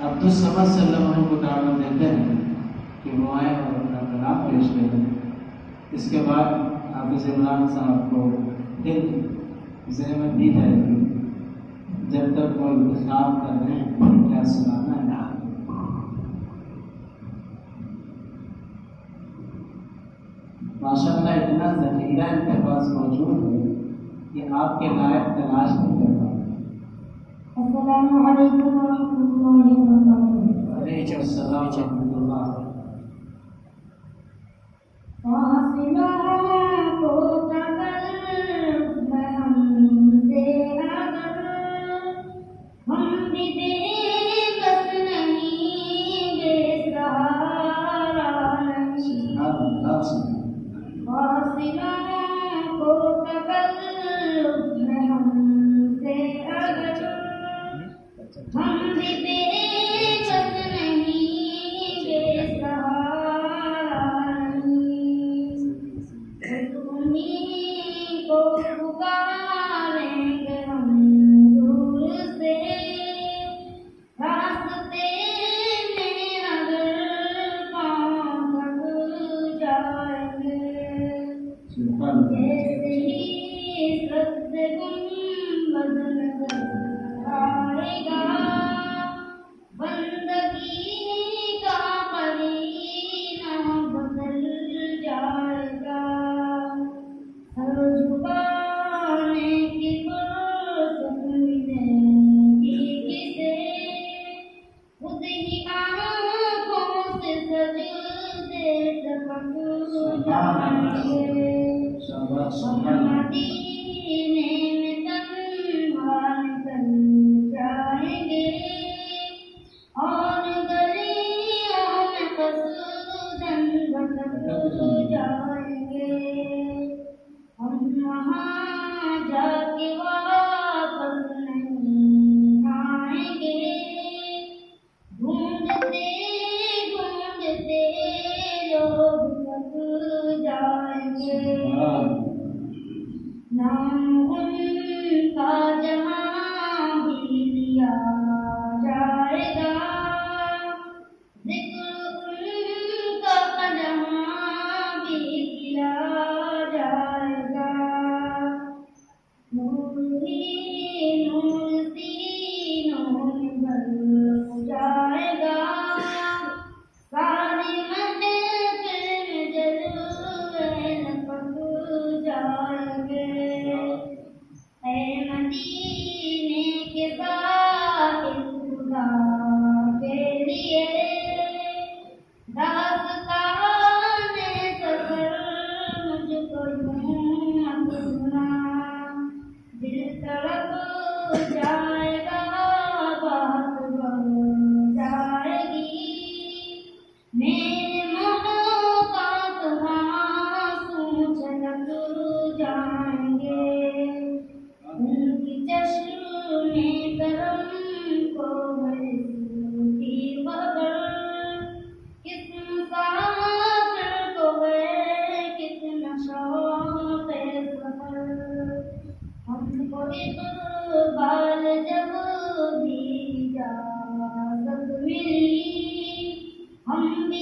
اب تو سمجھ صلی اللہ علیہ وسلم کو دعوت دیتے ہیں کہ وہ آئے اور اپنا کلام پیش کریں. اس کے بعد حافظ عمران صاحب کو دل ذہن میں دی جائے گی جب تک وہ انتخاب کر رہے ہیں کیا سنانا ہے. ماشاء اللہ اتنا ذخیرہ ان کے پاس موجود ہے کہ آپ کے لائق تلاش نہیں کر پاتے. السلام علیکم ورحمۃ اللہ وبرکاتہ. وعلیکم السلام ورحمۃ اللہ. ہم بھی